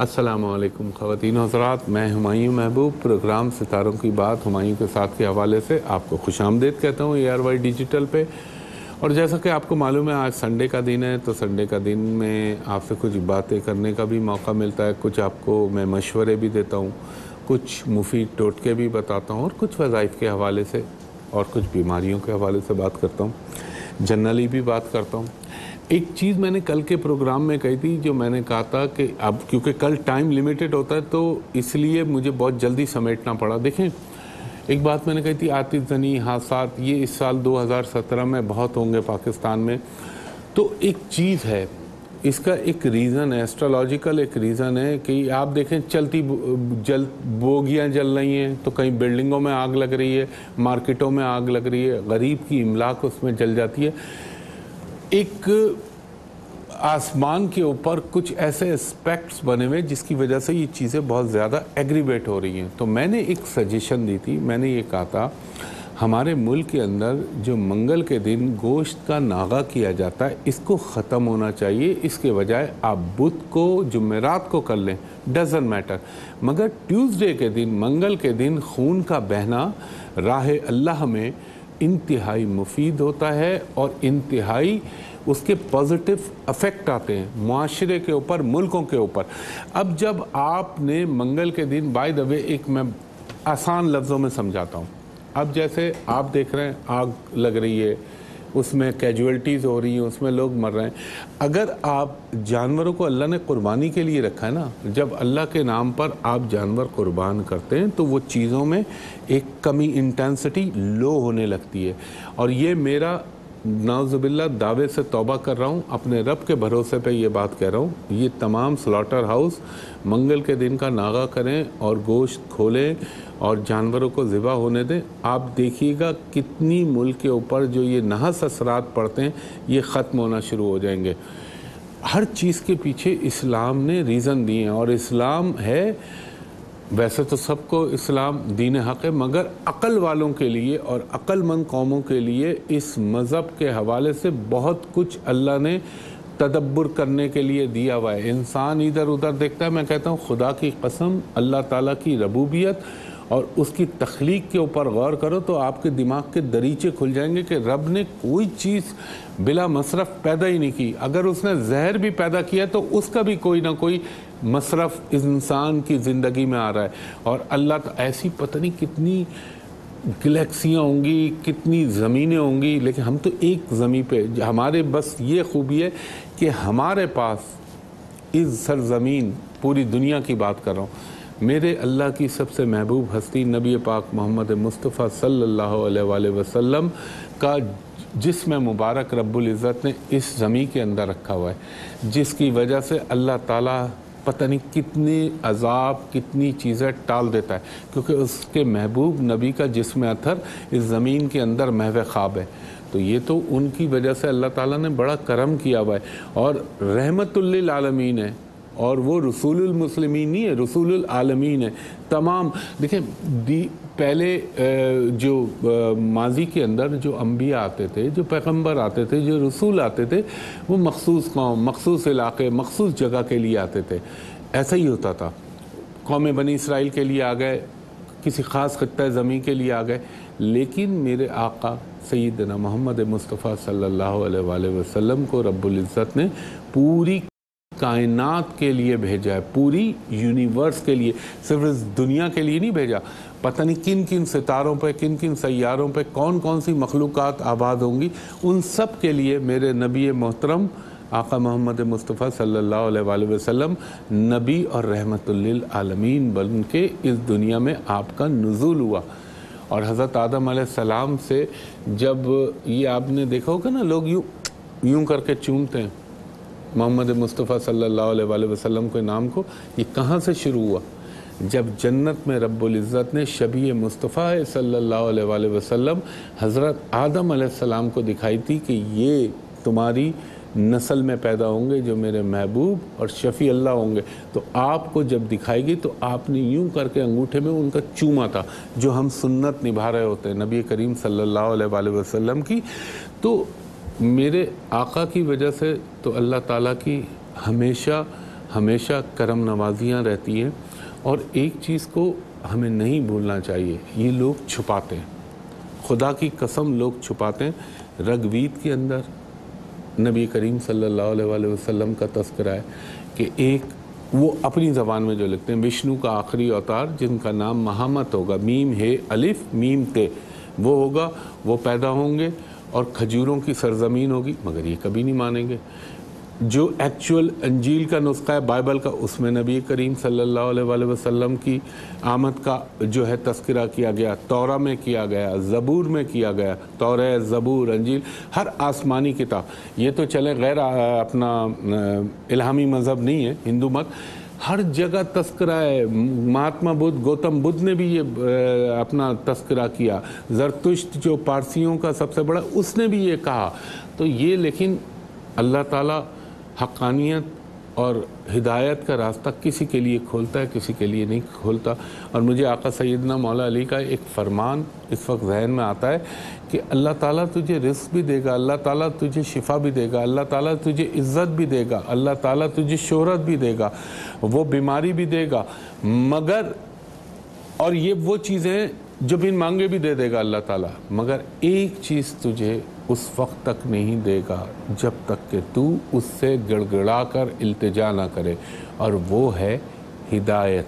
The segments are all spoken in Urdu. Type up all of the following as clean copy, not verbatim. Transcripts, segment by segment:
السلام علیکم خواتین و حضرات، میں ہمایوں محبوب پروگرام ستاروں کی بات ہمایوں کے ساتھ کے حوالے سے آپ کو خوش آمدید کہتا ہوں ARY ڈیجیٹل پہ۔ اور جیسا کہ آپ کو معلوم ہے آج سنڈے کا دن ہے، تو سنڈے کا دن میں آپ سے کچھ باتیں کرنے کا بھی موقع ملتا ہے، کچھ آپ کو میں مشورے بھی دیتا ہوں، کچھ مفید ٹوٹکے بھی بتاتا ہوں، اور کچھ وظائف کے حوالے سے اور کچھ بیماریوں کے حوالے سے بات کرتا ہوں، جنرلی بھی بات کرتا ہوں۔ ایک چیز میں نے کل کے پروگرام میں کہی تھی، جو میں نے کہا تھا کہ اب کیونکہ کل ٹائم لیمیٹڈ ہوتا ہے تو اس لیے مجھے بہت جلدی سمیٹنا پڑا۔ دیکھیں، ایک بات میں نے کہی تھی، آتش زنی حادثات یہ اس سال 2017 میں بہت ہوں گے پاکستان میں۔ تو ایک چیز ہے، اس کا ایک ریزن ہے، ایسٹرولوجیکل ایک ریزن ہے کہ آپ دیکھیں چلتی بوگیاں جل رہی ہیں، تو کہیں بلڈنگوں میں آگ لگ رہی ہے، مارکیٹوں میں آگ لگ رہی ہے، غریب کی املاک اس میں جل جاتی ہے۔ ایک آسمان کے اوپر کچھ ایسے اسپیکٹس بنے ہوئے جس کی وجہ سے یہ چیزیں بہت زیادہ ایگریویٹ ہو رہی ہیں۔ تو میں نے ایک سجیشن دی تھی، میں نے یہ کہا تھا ہمارے ملک کے اندر جو منگل کے دن گوشت کا ناغہ کیا جاتا ہے اس کو ختم ہونا چاہیے، اس کے بجائے آپ بدھ کو جمعرات کو کر لیں، ڈزن میٹر، مگر ٹیوزڈے کے دن منگل کے دن خون کا بہنا راہ اللہ میں انتہائی مفید ہوتا ہے، اور انتہائی اس کے پازیٹیو افیکٹ آتے ہیں معاشرے کے اوپر، ملکوں کے اوپر۔ اب جب آپ نے منگل کے دن، بائی دا وے ایک میں آسان لفظوں میں سمجھاتا ہوں، اب جیسے آپ دیکھ رہے ہیں آگ لگ رہی ہے، اس میں کیجویلٹیز ہو رہی ہیں، اس میں لوگ مر رہے ہیں۔ اگر آپ جانوروں کو اللہ نے قربانی کے لیے رکھا ہے نا، جب اللہ کے نام پر آپ جانور قربان کرتے ہیں تو وہ چیزوں میں ایک کمی، انٹینسٹی لو ہونے لگتی ہے۔ اور یہ میرا نعوذ باللہ دعوے سے توبہ کر رہا ہوں، اپنے رب کے بھروسے پہ یہ بات کہہ رہا ہوں، یہ تمام سلاٹر ہاؤس منگل کے دن کا ناغہ کریں اور گوشت کھولیں اور جانوروں کو ذبح ہونے دیں۔ آپ دیکھیے گا کتنی ملک کے اوپر جو یہ نحس اثرات پڑتے ہیں یہ ختم ہونا شروع ہو جائیں گے۔ ہر چیز کے پیچھے اسلام نے ریزن دیے ہیں، اور اسلام ہے، ویسے تو سب کو اسلام دین حق ہے، مگر عقل والوں کے لیے اور عقل مند قوموں کے لیے اس مذہب کے حوالے سے بہت کچھ اللہ نے تدبر کرنے کے لیے دیا ہوا ہے۔ انسان ادھر ادھر دیکھتا ہے، میں کہتا ہوں خدا کی قسم، اللہ تعالیٰ کی ربوبیت اور اس کی تخلیق کے اوپر غور کرو تو آپ کے دماغ کے دریچے کھل جائیں گے کہ رب نے کوئی چیز بلا مصرف پیدا ہی نہیں کی۔ اگر اس نے زہر بھی پیدا کیا تو اس کا بھی کوئی نہ کوئی مصرف اس انسان کی زندگی میں آ رہا ہے۔ اور اللہ ایسی پتہ نہیں کتنی گلیکسیاں ہوں گی، کتنی زمینیں ہوں گی، لیکن ہم تو ایک زمین پہ، ہمارے بس یہ خوبی ہے کہ ہمارے پاس اس سرزمین، پوری دنیا کی بات کر رہا ہوں، میرے اللہ کی سب سے محبوب ہستی نبی پاک محمد مصطفیٰ صلی اللہ علیہ وآلہ وسلم کا جسم مبارک رب العزت نے اس زمین کے اندر رکھا ہوا ہے، جس کی وجہ سے اللہ تعالیٰ پتہ نہیں کتنی عذاب، کتنی چیزیں ٹال دیتا ہے، کیونکہ اس کے محبوب نبی کا جسم اطہر اس زمین کے اندر محو خواب ہے۔ تو یہ تو ان کی وجہ سے اللہ تعالیٰ نے بڑا کرم کیا ہوا ہے، اور رحمت للعالمین ہے، اور وہ رسول المسلمین نہیں ہے، رسول العالمین ہے۔ تمام دیکھیں پہلے جو ماضی کے اندر جو انبیاء آتے تھے، جو پیغمبر آتے تھے، جو رسول آتے تھے، وہ مخصوص قوم، مخصوص علاقے، مخصوص جگہ کے لیے آتے تھے۔ ایسا ہی ہوتا تھا، قوم بنی اسرائیل کے لیے آ گئے، کسی خاص خطہ زمین کے لیے آ گئے، لیکن میرے آقا سیدنا محمد مصطفیٰ صلی اللہ علیہ وآلہ وسلم کو رب العزت نے پوری کائنات کے لیے بھیجا ہے، پوری یونیورس کے لیے، صرف اس دنیا کے لیے نہیں بھیجا۔ پتہ نہیں کن کن ستاروں پہ، کن کن سیاروں پہ کون کون سی مخلوقات آباد ہوں گی، ان سب کے لیے میرے نبی محترم آقا محمد مصطفیٰ صلی اللہ علیہ وآلہ وسلم نبی اور رحمت للعالمین بن کے اس دنیا میں آپ کا نزول ہوا۔ اور حضرت آدم علیہ السلام سے جب یہ آپ نے دیکھا ہوگا نا، لوگ یوں کر کے چومتے ہیں محمد مصطفیٰ صلی اللہ علیہ وآلہ وسلم کے نام کو، یہ کہاں سے شروع ہوا؟ جب جنت میں رب العزت نے شبیہ مصطفیٰ صلی اللہ علیہ وآلہ وسلم حضرت آدم علیہ السلام کو دکھائی تھی کہ یہ تمہاری نسل میں پیدا ہوں گے جو میرے محبوب اور شفیع اللہ ہوں گے، تو آپ کو جب دکھائے گی تو آپ نے یوں کر کے انگوٹھے میں ان کا چوما تھا، جو ہم سنت نبھا رہے ہوتے ہیں نبی کریم صلی اللہ علیہ وآلہ وسلم کی۔ تو میرے آقا کی وجہ سے تو اللہ تعالیٰ کی ہمیشہ ہمیشہ کرم نوازیاں رہتی ہیں. اور ایک چیز کو ہمیں نہیں بھولنا چاہیے، یہ لوگ چھپاتے ہیں، خدا کی قسم لوگ چھپاتے ہیں. رگوید کے اندر نبی کریم صلی اللہ علیہ وآلہ وسلم کا تذکرہ ہے کہ ایک وہ اپنی زبان میں جو لکھتے ہیں وشنو کا آخری اوتار جن کا نام مہامت ہوگا، میم ہے الف میم تے، وہ ہوگا، وہ پیدا ہوں گے اور کھجوروں کی سرزمین ہوگی. مگر یہ کبھی نہیں مانیں گے. جو ایکچول انجیل کا نسخہ ہے بائبل کا، اس میں نبی کریم صلی اللہ علیہ وآلہ وسلم کی آمد کا جو ہے تذکرہ کیا گیا، تورا میں کیا گیا، زبور میں کیا گیا. تورا، زبور، انجیل، ہر آسمانی کتاب، یہ تو چلے غیر اپنا الہامی مذہب نہیں ہے ہندو مت، ہر جگہ تذکرہ ہے. مہاتما بدھ، گوتم بدھ نے بھی یہ اپنا تذکرہ کیا. زرتشت جو پارسیوں کا سب سے بڑا، اس نے بھی یہ کہا. تو یہ لیکن اللہ تعالیٰ حقانیت اور ہدایت کا راستہ کسی کے لیے کھولتا ہے، کسی کے لیے نہیں کھولتا. اور مجھے آقا سیدنا مولا علی کا ایک فرمان اس وقت ذہن میں آتا ہے کہ اللہ تعالیٰ تجھے رزق بھی دے گا، اللہ تعالیٰ تجھے شفا بھی دے گا، اللہ تعالیٰ تجھے عزت بھی دے گا، اللہ تعالیٰ تجھے شہرت بھی دے گا، وہ بیماری بھی دے گا، مگر اور یہ وہ چیزیں جو بن مانگے بھی دے دے گا اللہ تعالیٰ، مگر ایک چیز تجھے اس وقت تک نہیں دے گا جب تک کہ تو اس سے گڑ گڑا کر التجا نہ کرے، اور وہ ہے ہدایت.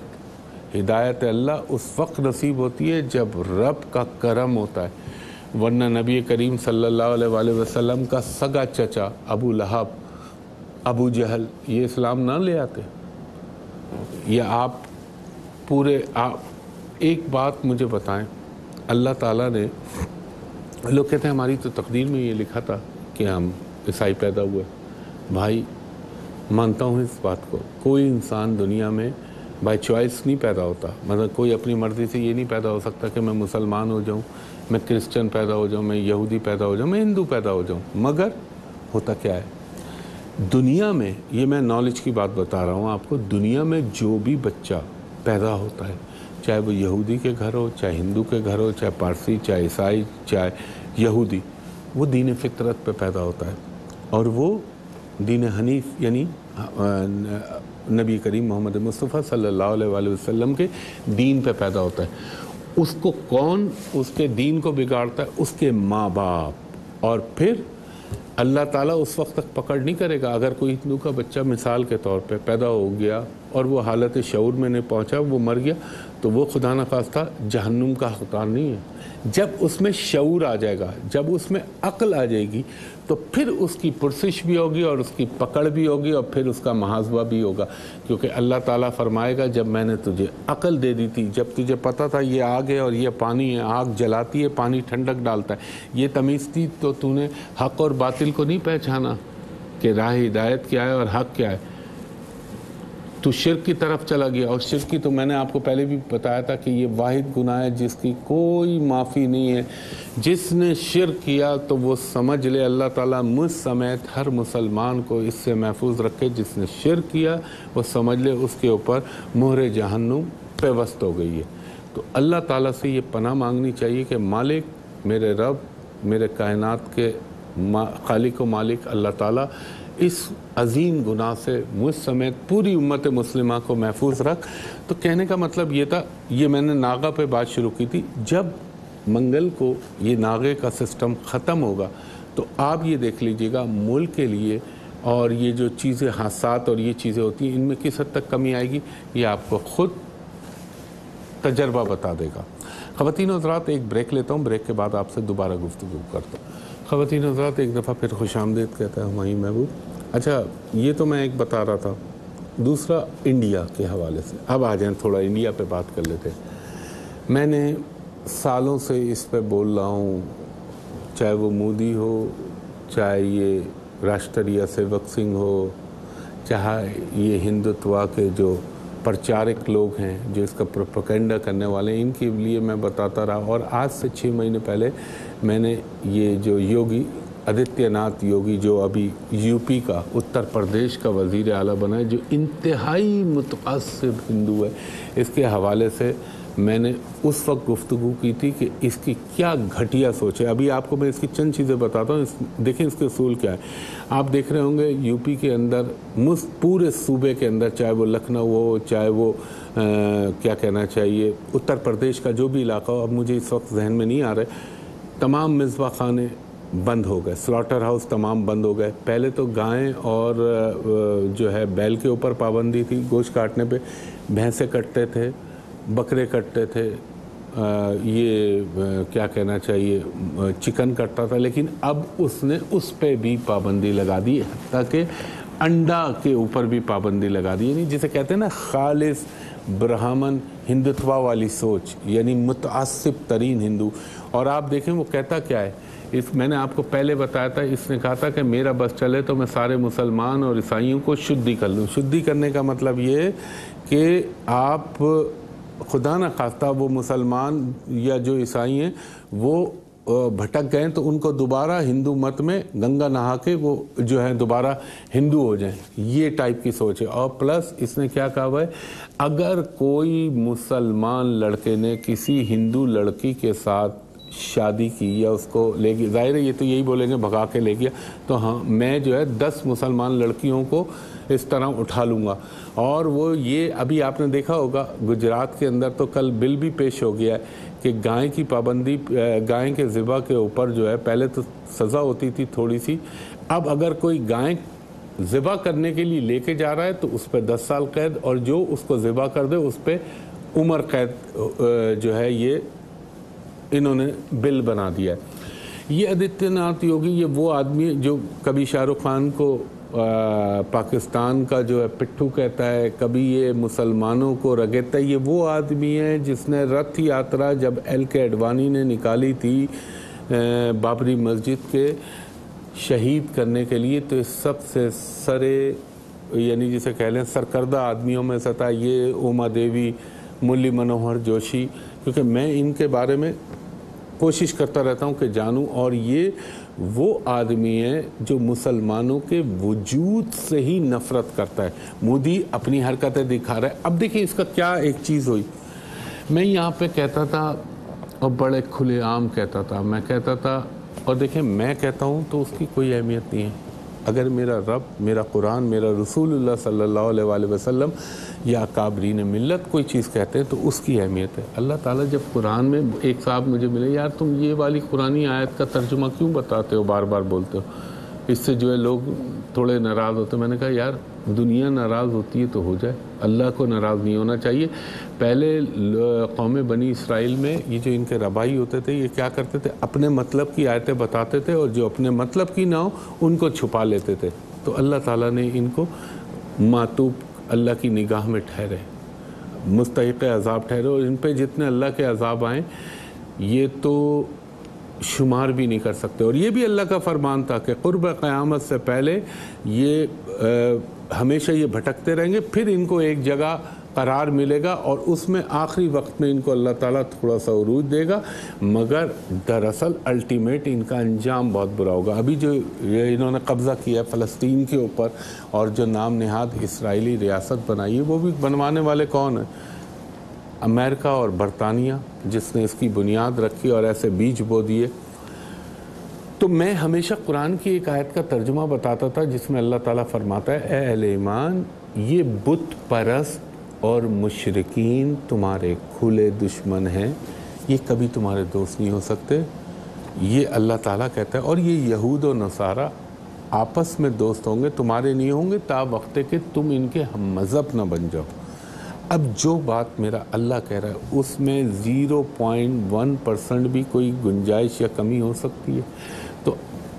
ہدایت اللہ اس وقت نصیب ہوتی ہے جب رب کا کرم ہوتا ہے. ورنہ نبی کریم صلی اللہ علیہ وآلہ وسلم کا سگا چچا ابو لہب، ابو جہل، یہ اسلام نہ لے آتے. یہ آپ پورے ایک بات مجھے بتائیں، اللہ تعالیٰ نے، لوگ کہتے ہیں ہماری تو تقدیر میں یہ لکھا تھا کہ ہم عیسائی پیدا ہوئے. بھائی مانتا ہوں اس بات کو، کوئی انسان دنیا میں بائی چوائس نہیں پیدا ہوتا. مطلب کوئی اپنی مرضی سے یہ نہیں پیدا ہو سکتا کہ میں مسلمان ہو جاؤں، میں کرسچن پیدا ہو جاؤں، میں یہودی پیدا ہو جاؤں، میں ہندو پیدا ہو جاؤں. مگر ہوتا کیا ہے دنیا میں، یہ میں نالج کی بات بتا رہا ہوں آپ کو، دنیا میں جو بھی بچہ پیدا ہوتا ہے، چاہے وہ یہودی کے گھر ہو، چاہے ہندو کے گھر ہو، چاہے پارسی، چاہے عیسائی، چاہے یہودی، وہ دین فطرت پہ پیدا ہوتا ہے. اور وہ دین حنیف یعنی نبی کریم محمد مصطفیٰ صلی اللہ علیہ وآلہ وسلم کے دین پہ پیدا ہوتا ہے. اس کو کون اس کے دین کو بگاڑتا ہے؟ اس کے ماں باپ. اور پھر اللہ تعالیٰ اس وقت تک پکڑ نہیں کرے گا. اگر کوئی ہندو کا بچہ مثال کے طور پہ پیدا ہو گیا اور وہ حالت شعور میں نہیں پہنچا، وہ مر گیا، تو وہ خدا نخواستہ جہنم کا حقدار نہیں ہے. جب اس میں شعور آ جائے گا، جب اس میں عقل آ جائے گی، تو پھر اس کی پرسش بھی ہوگی اور اس کی پکڑ بھی ہوگی اور پھر اس کا محاسبہ بھی ہوگا. کیونکہ اللہ تعالیٰ فرمائے گا جب میں نے تجھے عقل دے دی تھی، جب تجھے پتا تھا یہ آگ ہے اور یہ پانی ہے، آگ جلاتی ہے، پانی ٹھنڈک ڈالتا ہے، یہ تمیز تھی، تو تو نے حق اور باطل کو نہیں پہچانا کہ راہ ہدایت کیا ہے اور حق کیا ہے. تو شرک کی طرف چلا گیا. اور شرک کی تو میں نے آپ کو پہلے بھی بتایا تھا کہ یہ واحد گناہ ہے جس کی کوئی معافی نہیں ہے. جس نے شرک کیا تو وہ سمجھ لے اللہ تعالیٰ مجھ سمیت ہر مسلمان کو اس سے محفوظ رکھے. جس نے شرک کیا وہ سمجھ لے اس کے اوپر مہر جہنم پیوست ہو گئی ہے. تو اللہ تعالیٰ سے یہ پناہ مانگنی چاہیے کہ مالک، میرے رب، میرے کائنات کے خالق و مالک اللہ تعالیٰ، اس عظیم گناہ سے مجھ سمیت پوری امت مسلمہ کو محفوظ رکھ. تو کہنے کا مطلب یہ تھا، یہ میں نے ناغہ پہ بات شروع کی تھی. جب منگل کو یہ ناغے کا سسٹم ختم ہوگا تو آپ یہ دیکھ لیجئے گا ملک کے لیے، اور یہ جو چیزیں حادثات اور یہ چیزیں ہوتی ہیں، ان میں کس حد تک کمی آئے گی یہ آپ کو خود تجربہ بتا دے گا. خواتین و حضرات، ایک بریک لیتا ہوں، بریک کے بعد آپ سے دوبارہ گفتگو کرتا ہوں. خواتین و حضرات، ایک دفعہ پھر خوش آمدید کہتا ہے ہمایوں محبوب. اچھا، یہ تو میں ایک بتا رہا تھا. دوسرا انڈیا کے حوالے سے. اب آ جائیں تھوڑا انڈیا پہ بات کر لیتے ہیں. میں نے سالوں سے اس پہ بول رہا ہوں، چاہے وہ مودی ہو، چاہے یہ راشٹریہ سیوک سنگھ ہو، چاہے یہ ہندوتوا کے جو پرچارک لوگ ہیں جو اس کا پروپیگنڈا کرنے والے ہیں، ان کے لیے میں بتاتا رہا. اور آج سے 6 مہینے پہلے میں نے یہ جو یوگی آدتیہ ناتھ یوگی، جو ابھی یو پی کا، اتر پردیش کا وزیر اعلیٰ بنا ہے، جو انتہائی متعصب ہندو ہے، اس کے حوالے سے میں نے اس وقت گفتگو کی تھی کہ اس کی کیا گھٹیا سوچ ہے. ابھی آپ کو میں اس کی چند چیزیں بتاتا ہوں. دیکھیں اس کے اصول کیا ہے. آپ دیکھ رہے ہوں گے یو پی کے اندر پورے صوبے کے اندر, چاہے وہ لکھنؤ ہو, چاہے وہ کیا کہنا چاہیے اتر پردیش کا جو بھی علاقہ ہو, اب مجھے اس وقت ذہن میں نہیں آ رہے, تمام مذبح خانے بند ہو گئے, سلاٹر ہاؤس تمام بند ہو گئے. پہلے تو گائیں اور جو ہے بیل کے اوپر پابندی تھی گوشت کاٹنے پہ, بھینسیں کٹتے تھے, بکرے کٹتے تھے, یہ کیا کہنا چاہیے چکن کٹتا تھا, لیکن اب اس نے اس پہ بھی پابندی لگا دی, تاکہ انڈا کے اوپر بھی پابندی لگا دی. یعنی جسے کہتے ہیں نا خالص برہمن ہندوتوا والی سوچ, یعنی متعصب ترین ہندو. اور آپ دیکھیں وہ کہتا کیا ہے, میں نے آپ کو پہلے بتایا تھا, اس نے کہا تھا کہ میرا بس چلے تو میں سارے مسلمان اور عیسائیوں کو شدھی کر لوں. شدھی کرنے کا مطلب یہ ہے کہ آپ خدا نہ خواستہ وہ مسلمان یا جو عیسائی ہیں وہ بھٹک گئے تو ان کو دوبارہ ہندو مت میں گنگا نہا کے وہ جو ہے دوبارہ ہندو ہو جائیں, یہ ٹائپ کی سوچ ہے. اور پلس اس نے کیا کہا ہے, اگر کوئی مسلمان لڑکے نے کسی ہندو لڑکی کے ساتھ شادی کی یا اس کو لے گیا, ظاہر ہے یہ تو یہی بولیں گے بھگا کے لے گیا, تو ہاں میں جو ہے 10 مسلمان لڑکیوں کو اس طرح اٹھا لوں گا. اور وہ یہ ابھی آپ نے دیکھا ہوگا گجرات کے اندر تو کل بل بھی پیش ہو گیا ہے کہ گائے کی پابندی, گائے کے ذبح کے اوپر جو ہے پہلے تو سزا ہوتی تھی تھوڑی سی, اب اگر کوئی گائے ذبح کرنے کے لیے لے کے جا رہا ہے تو اس پہ 10 سال قید, اور جو اس کو ذبح کر دے اس پہ عمر قید جو ہے یہ انہوں نے بل بنا دیا ہے. یہ آدتیہ ناتھ یوگی یہ وہ آدمی جو کبھی شاہ رخ خان کو پاکستان کا جو ہے پٹھو کہتا ہے, کبھی یہ مسلمانوں کو رگیتا ہے. یہ وہ آدمی ہے جس نے رتھ یاترا جب ایل کے اڈوانی نے نکالی تھی بابری مسجد کے شہید کرنے کے لیے, تو سب سے سرے یعنی جسے کہہ لیں سرکردہ آدمیوں میں سے تھا یہ اوما دیوی, مرلی منوہر جوشی, کیونکہ میں ان کے بارے میں کوشش کرتا رہتا ہوں کہ جانوں. اور یہ وہ آدمی ہے جو مسلمانوں کے وجود سے ہی نفرت کرتا ہے. مودی اپنی حرکتیں دکھا رہا ہے. اب دیکھیں اس کا کیا ایک چیز ہوئی, میں یہاں پہ کہتا تھا اور بڑے کھلے عام کہتا تھا, میں کہتا تھا, اور دیکھیں میں کہتا ہوں تو اس کی کوئی اہمیت نہیں ہے. اگر میرا رب, میرا قرآن, میرا رسول اللہ صلی اللہ علیہ وآلہ وسلم یا اکابرین ملت کوئی چیز کہتے ہیں تو اس کی اہمیت ہے. اللہ تعالیٰ جب قرآن میں, ایک صاحب مجھے ملے, یار تم یہ والی قرآنی آیت کا ترجمہ کیوں بتاتے ہو, بار بار بولتے ہو, اس سے جو ہے لوگ تھوڑے ناراض ہوتے. میں نے کہا یار دنیا ناراض ہوتی ہے تو ہو جائے, اللہ کو ناراض نہیں ہونا چاہیے. پہلے قوم بنی اسرائیل میں یہ جو ان کے ربائی ہوتے تھے یہ کیا کرتے تھے, اپنے مطلب کی آیتیں بتاتے تھے اور جو اپنے مطلب کی نہ ہو ان کو چھپا لیتے تھے. تو اللہ تعالیٰ نے ان کو معتوب اللہ کی نگاہ میں ٹھہرے, مستحق عذاب ٹھہرے, اور ان پہ جتنے اللہ کے عذاب آئیں یہ تو شمار بھی نہیں کر سکتے. اور یہ بھی اللہ کا فرمان تھا کہ قرب قیامت سے پہلے یہ ہمیشہ یہ بھٹکتے رہیں گے, پھر ان کو ایک جگہ قرار ملے گا اور اس میں آخری وقت میں ان کو اللہ تعالیٰ تھوڑا سا عروج دے گا, مگر دراصل الٹیمیٹ ان کا انجام بہت برا ہوگا. ابھی جو انہوں نے قبضہ کیا فلسطین کے اوپر اور جو نام نہاد اسرائیلی ریاست بنائی ہے, وہ بھی بنوانے والے کون ہیں, امریکہ اور برطانیہ, جس نے اس کی بنیاد رکھی اور ایسے بیج بو دیے. تو میں ہمیشہ قرآن کی ایک آیت کا ترجمہ بتاتا تھا جس میں اللہ تعالیٰ فرماتا ہے, اے اہل ایمان یہ بت پرست اور مشرکین تمہارے کھلے دشمن ہیں, یہ کبھی تمہارے دوست نہیں ہو سکتے. یہ اللہ تعالیٰ کہتا ہے. اور یہ یہود و نصارہ آپس میں دوست ہوں گے, تمہارے نہیں ہوں گے تا وقت کہ تم ان کے ہم مذہب نہ بن جاؤ. اب جو بات میرا اللہ کہہ رہا ہے اس میں 0.1% بھی کوئی گنجائش یا کمی ہو سکتی ہے. تو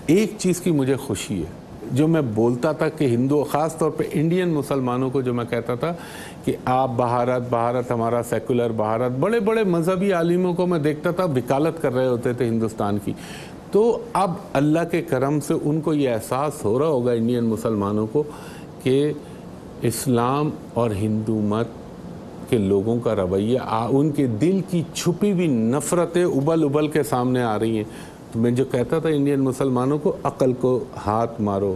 ایک چیز کی مجھے خوشی ہے, جو میں بولتا تھا کہ ہندو, خاص طور پہ انڈین مسلمانوں کو جو میں کہتا تھا کہ آپ بھارت ہمارا سیکولر بھارت, بڑے بڑے مذہبی عالموں کو میں دیکھتا تھا وکالت کر رہے ہوتے تھے ہندوستان کی. تو اب اللہ کے کرم سے ان کو یہ احساس ہو رہا ہوگا انڈین مسلمانوں کو کہ اسلام اور ہندو مت کے لوگوں کا رویہ, ان کے دل کی چھپی ہوئی نفرتیں ابل کے سامنے آ رہی ہیں. تو میں جو کہتا تھا انڈین مسلمانوں کو, عقل کو ہاتھ مارو,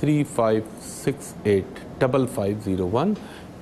35685501,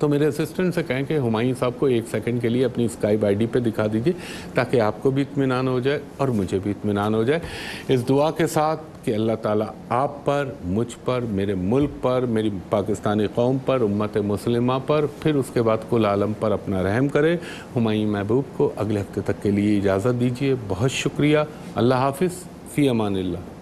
تو میرے اسسٹنٹ سے کہیں کہ ہمایوں صاحب کو 1 سیکنڈ کے لیے اپنی اسکائپ آئی ڈی پہ دکھا دیجیے تاکہ آپ کو بھی اطمینان ہو جائے اور مجھے بھی اطمینان ہو جائے، اس دعا کے ساتھ کہ اللہ تعالیٰ آپ پر، مجھ پر، میرے ملک پر، میری پاکستانی قوم پر، امت مسلمہ پر، پھر اس کے بعد کل عالم پر اپنا رحم کرے۔ ہمایوں محبوب کو اگلے ہفتے تک کے لیے اجازت دیجیے، بہت شکریہ، اللہ حافظ، فی امان اللہ۔